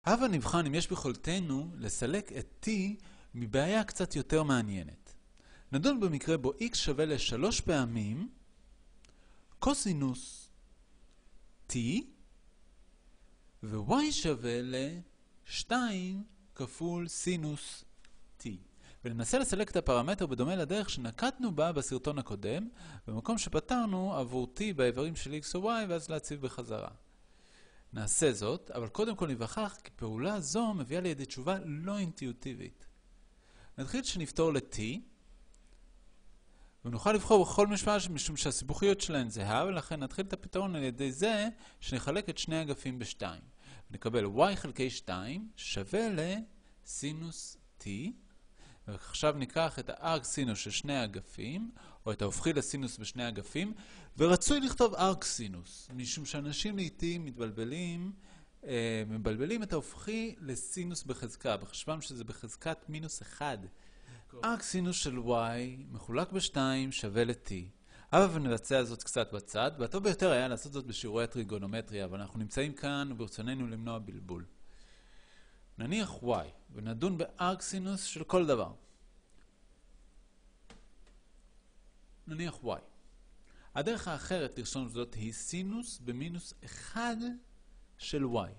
הבה נבחן אם יש ביכולתנו לסלק את t מבעיה קצת יותר מעניינת. נדון במקרה בו x שווה ל3 פעמים קוסינוס t ו-y שווה ל2 כפול סינוס t. וננסה לסלק את הפרמטר בדומה לדרך שנקטנו בה בסרטון הקודם, במקום שפתרנו עבור t באיברים של x או y ואז להציב בחזרה. נעשה זאת, אבל קודם כל נבחר כי פעולה זו מביאה לידי תשובה לא אינטואיטיבית. נתחיל שנפתור ל-t, ונוכל לבחור בכל משוואה משום שהסיבוכיות שלהן זהה, ולכן נתחיל את הפתרון על ידי זה שנחלק את שני אגפים ב2. נקבל y חלקי 2 שווה לסינוס t, ועכשיו ניקח את הארק סינוס של שני האגפים, או את ההופכי לסינוס בשני אגפים, ורצוי לכתוב ארק סינוס, משום שאנשים לעתים מבלבלים את ההופכי לסינוס בחזקה, בחשבם שזה בחזקת מינוס 1. ארק סינוס של y מחולק ב2 שווה ל-t. אבל נבצע זאת קצת בצד, והטוב ביותר היה לעשות זאת בשיעורי הטריגונומטריה, אבל אנחנו נמצאים כאן וברצוננו למנוע בלבול. נניח y, ונדון בארק סינוס של כל דבר. נניח y. הדרך האחרת לרשום זאת היא סינוס במינוס 1 של y.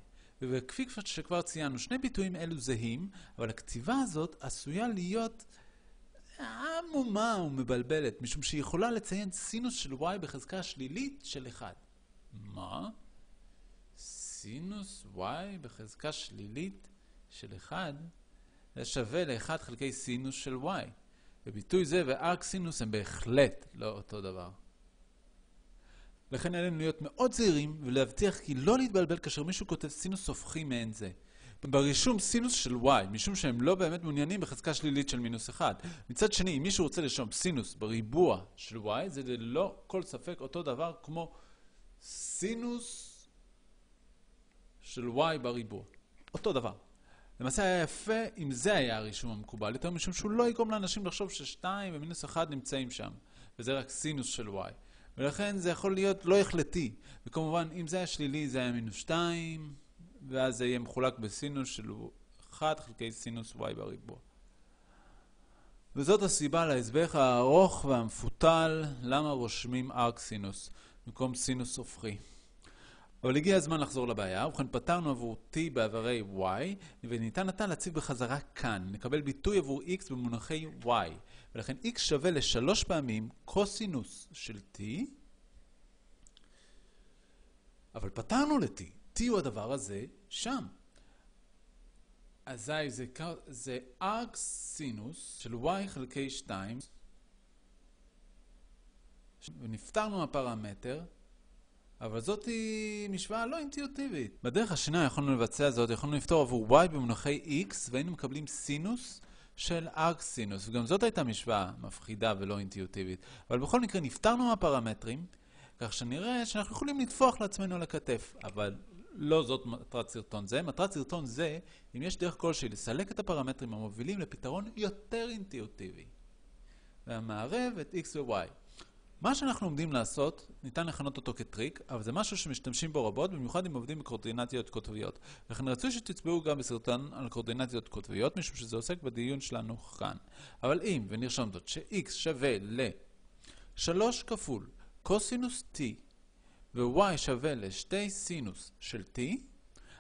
וכפי שכבר ציינו, שני ביטויים אלו זהים, אבל הכתיבה הזאת עשויה להיות עמומה ומבלבלת, משום שהיא יכולה לציין סינוס של y בחזקה שלילית של 1. מה? סינוס y בחזקה שלילית של 1 זה שווה ל1 חלקי סינוס של y. וביטוי זה וארק סינוס הם בהחלט לא אותו דבר. לכן עלינו להיות מאוד זהירים ולהבטיח כי לא להתבלבל כאשר מישהו כותב סינוס הופכי מעין זה. ברישום סינוס של y, משום שהם לא באמת מעוניינים בחזקה שלילית של מינוס 1. מצד שני, אם מישהו רוצה לרשום סינוס בריבוע של y, זה ללא כל ספק אותו דבר כמו סינוס של y בריבוע. אותו דבר. למעשה היה יפה אם זה היה הרישום המקובל, יותר משום שהוא לא יגרום לאנשים לחשוב ש2 ומינוס 1 נמצאים שם, וזה רק סינוס של y. ולכן זה יכול להיות לא החלטי, וכמובן אם זה היה שלילי זה היה מינוס 2, ואז זה יהיה מחולק בסינוס של 1 חלקי סינוס y בריבוע. וזאת הסיבה להסבר הארוך והמפותל למה רושמים ארק סינוס במקום סינוס הופכי. אבל הגיע הזמן לחזור לבעיה, ובכן פתרנו עבור t בעברי y, וניתן עתה להציב בחזרה כאן. נקבל ביטוי עבור x במונחי y, ולכן x שווה ל3 פעמים קוסינוס של t, אבל פתרנו ל-t. t הוא הדבר הזה שם. אזי זה ארק סינוס של y חלקי 2, ונפתרנו מהפרמטר, אבל זאת היא משוואה לא אינטואיטיבית. בדרך השנייה יכולנו לבצע זאת, יכולנו לפתור עבור y במונחי x, והיינו מקבלים סינוס של ארק סינוס, וגם זאת הייתה משוואה מפחידה ולא אינטואיטיבית. אבל בכל מקרה נפתרנו מהפרמטרים, כך שנראה שאנחנו יכולים לטפוח לעצמנו על הכתף, אבל לא זאת מטרת סרטון זה. מטרת סרטון זה, אם יש דרך כלשהי לסלק את הפרמטרים המובילים לפתרון יותר אינטואיטיבי, והמערב את x ו-y. מה שאנחנו עומדים לעשות, ניתן לכנות אותו כטריק, אבל זה משהו שמשתמשים בו רבות, במיוחד אם עובדים בקורדינטיות קוטביות. לכן רצוי שתצבעו גם בסרטון על קורדינטיות קוטביות, משום שזה עוסק בדיון שלנו כאן. אבל אם, ונרשום זאת, ש-x שווה ל-3 כפול קוסינוס t, ו-y שווה ל2 סינוס של t,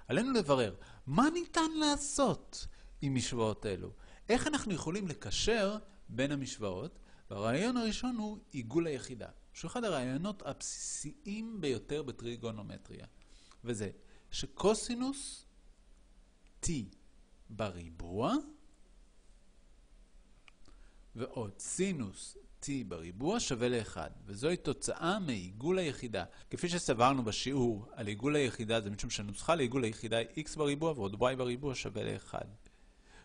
עלינו לברר מה ניתן לעשות עם משוואות אלו. איך אנחנו יכולים לקשר בין המשוואות? והרעיון הראשון הוא עיגול היחידה, שהוא אחד הרעיונות הבסיסיים ביותר בטריגונומטריה, וזה שקוסינוס t בריבוע ועוד סינוס t בריבוע שווה ל1, וזוהי תוצאה מעיגול היחידה. כפי שסברנו בשיעור על עיגול היחידה, זה משום שהנוסחה לעיגול היחידה היא x בריבוע ועוד y בריבוע שווה ל1.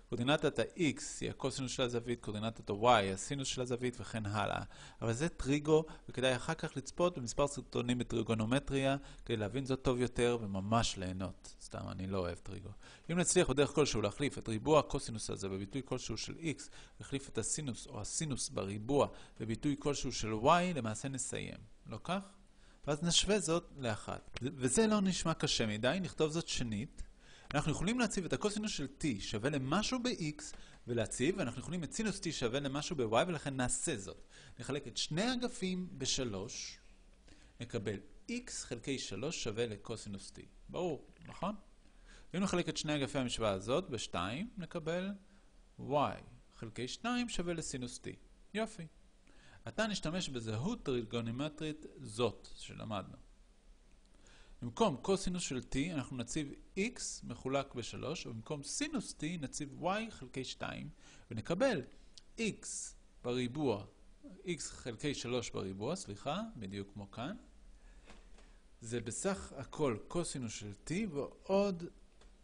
קורדינטת ה-x היא הקוסינוס של הזווית, קורדינטת ה-y היא הסינוס של הזווית וכן הלאה. אבל זה טריגו, וכדאי אחר כך לצפות במספר סרטונים בטריגונומטריה כדי להבין זאת טוב יותר וממש ליהנות. סתם, אני לא אוהב טריגו. אם נצליח בדרך כלשהו להחליף את ריבוע הקוסינוס הזה בביטוי כלשהו של x, להחליף את הסינוס או הסינוס בריבוע בביטוי כלשהו של y, למעשה נסיים. לא כך? ואז נשווה זאת לאחת. וזה לא נשמע קשה מדי, נכתוב זאת שנית. אנחנו יכולים להציב את הקוסינוס של t שווה למשהו ב-x ולהציב, ואנחנו יכולים את סינוס t שווה למשהו ב-y, ולכן נעשה זאת. נחלק את שני אגפים ב-3, נקבל x חלקי 3 שווה לקוסינוס t. ברור, נכון? אם נחלק את שני אגפי המשוואה הזאת ב-2, נקבל y חלקי 2 שווה לסינוס t. יופי. עתה נשתמש בזהות טריגונומטרית זאת שלמדנו. במקום קוסינוס של t אנחנו נציב x מחולק ב-3, ובמקום סינוס t נציב y חלקי 2, ונקבל x בריבוע, x חלקי 3 בריבוע, סליחה, בדיוק כמו כאן. זה בסך הכל קוסינוס של t ועוד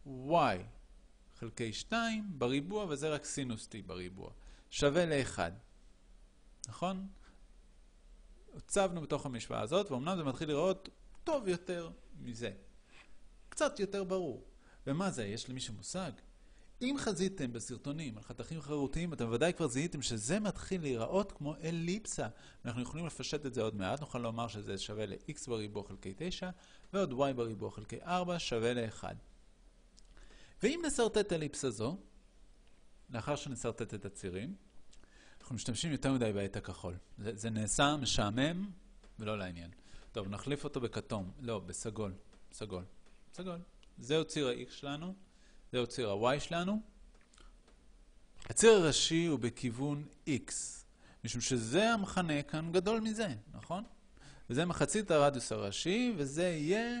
y חלקי 2 בריבוע, וזה רק סינוס t בריבוע. שווה ל-1. נכון? הצבנו בתוך המשוואה הזאת, ואומנם זה מתחיל לראות טוב יותר מזה. קצת יותר ברור. ומה זה? יש למישהו מושג? אם חזיתם בסרטונים על חתכים חרוטיים, אתם ודאי כבר זיהיתם שזה מתחיל להיראות כמו אליפסה. אנחנו יכולים לפשט את זה עוד מעט. נוכל לומר שזה שווה ל-x בריבוע חלקי 9, ועוד y בריבוע חלקי 4 שווה ל-1. ואם נסרטט אליפסה זו, לאחר שנסרטט את הצירים, אנחנו משתמשים יותר מדי בעט הכחול. זה נעשה משעמם ולא לעניין. טוב, נחליף אותו בכתום. לא, בסגול. סגול. סגול. זהו ציר ה-x שלנו. זהו ציר ה-y שלנו. הציר הראשי הוא בכיוון x. משום שזה המחנה כאן גדול מזה, נכון? וזה מחצית הרדיוס הראשי, וזה יהיה...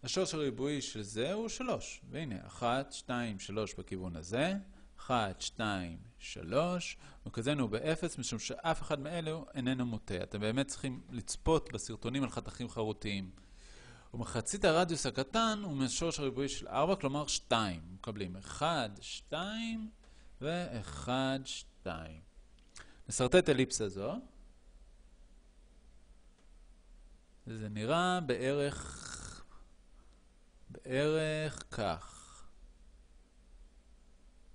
השורש הריבועי של זה הוא 3. והנה, 1, 2, 3 בכיוון הזה. 1, 2, 3, וכזנו ב-0, משום שאף אחד מאלו איננו מוטה. אתם באמת צריכים לצפות בסרטונים על חתכים חרוטיים. ומחצית הרדיוס הקטן הוא מהשורש הריבועי של 4, כלומר 2. מקבלים 1, 2 ו-1, 2. נסרטט אליפסה זו. זה נראה בערך כך.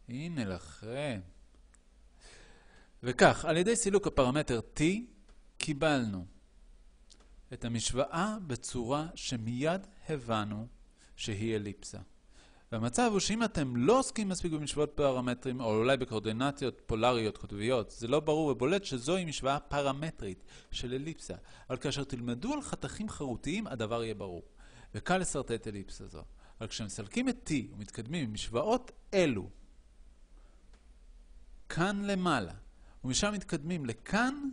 הנה לכם. וכך, על ידי סילוק הפרמטר t, קיבלנו את המשוואה בצורה שמיד הבנו שהיא אליפסה. והמצב הוא שאם אתם לא עוסקים מספיק במשוואות פרמטרים, או אולי בקורדינטיות פולריות קוטביות, זה לא ברור ובולט שזוהי משוואה פרמטרית של אליפסה. אבל כאשר תלמדו על חתכים חרוטיים, הדבר יהיה ברור. וקל לסרטט אליפסה זו. אבל כשמסלקים את t ומתקדמים עם משוואות אלו, כאן למעלה, ומשם מתקדמים לכאן,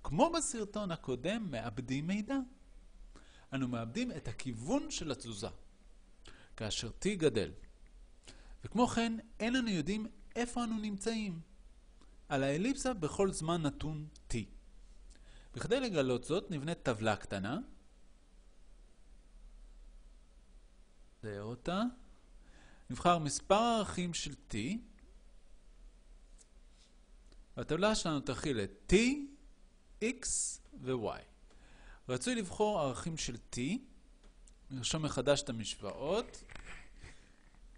כמו בסרטון הקודם, מאבדים מידע. אנו מאבדים את הכיוון של התזוזה, כאשר t גדל. וכמו כן, אין אנו יודעים איפה אנו נמצאים על האליפסה בכל זמן נתון t. בכדי לגלות זאת, נבנה טבלה קטנה. נצייר אותה. נבחר מספר ערכים של t. והטבלה שלנו תכיל את t, x ו-y. רצוי לבחור ערכים של t. נרשום מחדש את המשוואות.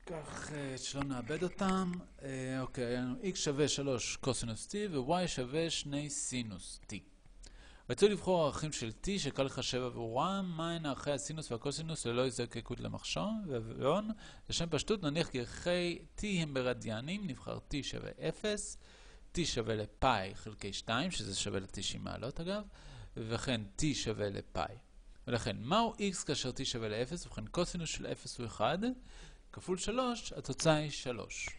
כך שלא נאבד אותם. אוקיי, היה לנו x שווה 3 קוסינוס t ו-y שווה 2 סינוס t. רצוי לבחור ערכים של t שקל לחשב עבורם. מהן ערכי הסינוס והקוסינוס ללא הזדקקות למחשב ואביון. לשם פשטות נניח כי ערכי t הם ברדיאנים. נבחר t שווה 0. t שווה לפאי חלקי 2, שזה שווה ל-90 מעלות אגב, וכן t שווה לפאי. ולכן, מהו x כאשר t שווה ל-0? ובכן, קוסינוס של 0 הוא 1, כפול 3, התוצאה היא 3.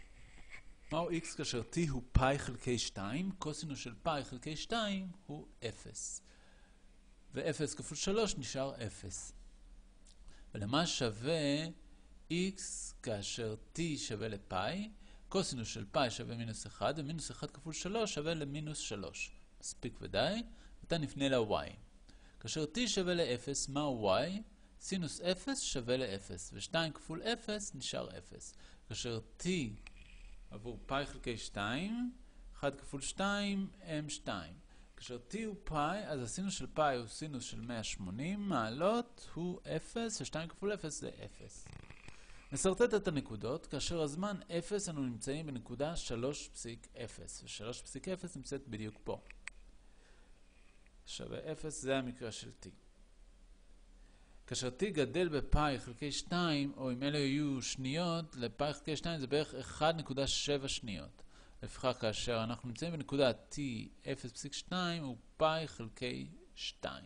מהו x כאשר t הוא פאי חלקי 2? קוסינוס של פאי חלקי 2 הוא 0. ו-0 כפול 3 נשאר 0. ולמה שווה x כאשר t שווה לפאי? קוסינוס של פאי שווה מינוס 1, ומינוס 1 כפול 3 שווה למינוס 3. מספיק ודי. ואתה נפנה ל-y. כאשר t שווה ל-0, מהו y? סינוס 0 שווה ל-0, ו-2 כפול 0 נשאר 0. כאשר t עבור פאי חלקי 2, 1 כפול 2 m2. כאשר t הוא פאי, אז הסינוס של פאי הוא סינוס של 180 מעלות, הוא 0, ו-2 כפול 0 זה 0. נסרטט את הנקודות, כאשר הזמן 0 אנו נמצאים בנקודה 3.0, ו-3.0 נמצאת בדיוק פה. שווה 0, זה המקרה של t. כאשר t גדל בפאי חלקי 2, או אם אלה יהיו שניות, לפאי חלקי 2 זה בערך 1.7 שניות. לפיכך, כאשר אנחנו נמצאים בנקודה t 0.2 הוא פאי חלקי 2.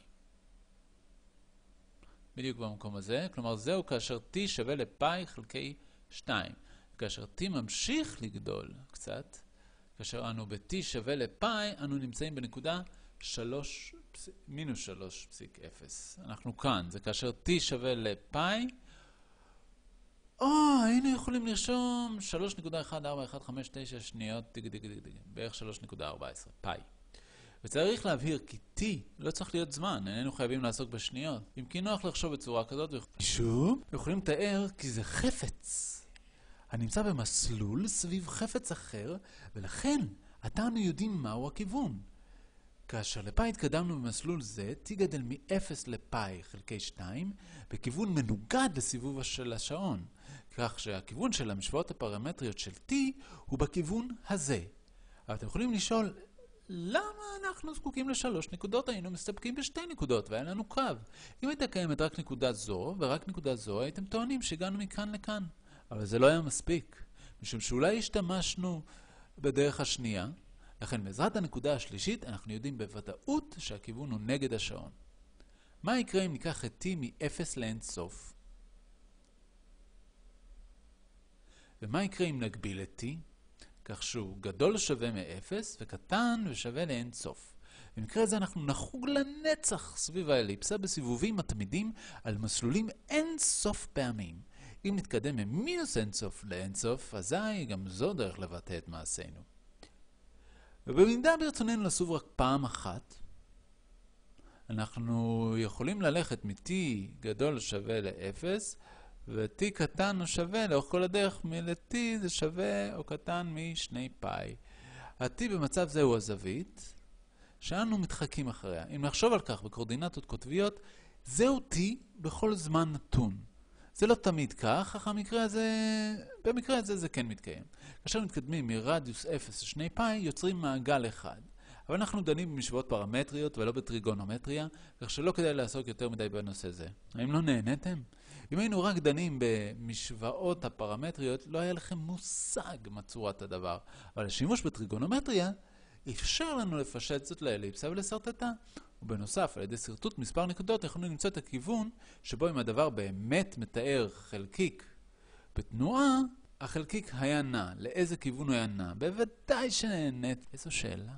בדיוק במקום הזה, כלומר זהו כאשר t שווה לפאי חלקי 2. כאשר t ממשיך לגדול קצת, כאשר אנו ב-t שווה לפאי, אנו נמצאים בנקודה מינוס 3.0. אנחנו כאן, זה כאשר t שווה לפאי, היינו יכולים לרשום 3.14159 שניות, בערך 3.14, פאי. וצריך להבהיר כי t לא צריך להיות זמן, איננו חייבים לעסוק בשניות. אם כי נוח לחשוב בצורה כזאת, שוב, יכולים לתאר כי זה חפץ הנמצא במסלול סביב חפץ אחר, ולכן אנו יודעים מהו הכיוון. כאשר לפאי התקדמנו במסלול זה, t גדל מ-0 לפאי חלקי 2, בכיוון מנוגד לסיבוב של השעון, כך שהכיוון של המשוואות הפרמטריות של t הוא בכיוון הזה. אבל אתם יכולים לשאול, למה אנחנו זקוקים ל3 נקודות? היינו מסתפקים ב2 נקודות, והיה לנו קו. אם הייתה קיימת רק נקודה זו, ורק נקודה זו, הייתם טוענים שהגענו מכאן לכאן. אבל זה לא היה מספיק, משום שאולי השתמשנו בדרך השנייה, לכן בעזרת הנקודה השלישית אנחנו יודעים בוודאות שהכיוון הוא נגד השעון. מה יקרה אם ניקח את t מ-0 לאין סוף? ומה יקרה אם נגביל את t? כך שהוא גדול שווה מ-0 וקטן ושווה לאין סוף. במקרה הזה אנחנו נחוג לנצח סביב האליפסה בסיבובים מתמידים על מסלולים אין סוף פעמים. אם נתקדם ממינוס אין סוף לאין סוף, אזי גם זו דרך לבטא את מעשינו. ובמידה ברצוננו לסוב רק פעם אחת, אנחנו יכולים ללכת מ-t גדול שווה ל-0, ו-t קטן או שווה לאורך כל הדרך מ-t זה שווה או קטן מ-2 פאי. ה-t במצב זה הוא הזווית, שאנו מתחקים אחריה. אם נחשוב על כך בקורדינטות קוטביות, זהו t בכל זמן נתון. זה לא תמיד כך, אך במקרה הזה זה כן מתקיים. כאשר מתקדמים מרדיוס 0 ל-2 פאי, יוצרים מעגל אחד. אבל אנחנו דנים במשוואות פרמטריות ולא בטריגונומטריה, כך שלא כדאי לעסוק יותר מדי בנושא זה. האם לא נהנתם? אם היינו רק דנים במשוואות הפרמטריות, לא היה לכם מושג מה צורת הדבר. אבל השימוש בטריגונומטריה אפשר לנו לפשט זאת לאליפסה ולסרטטה. ובנוסף, על ידי סרטוט מספר נקודות, יכולנו למצוא את הכיוון שבו אם הדבר באמת מתאר חלקיק בתנועה, החלקיק היה נע. לאיזה כיוון הוא היה נע? בוודאי שנהנית. איזו שאלה.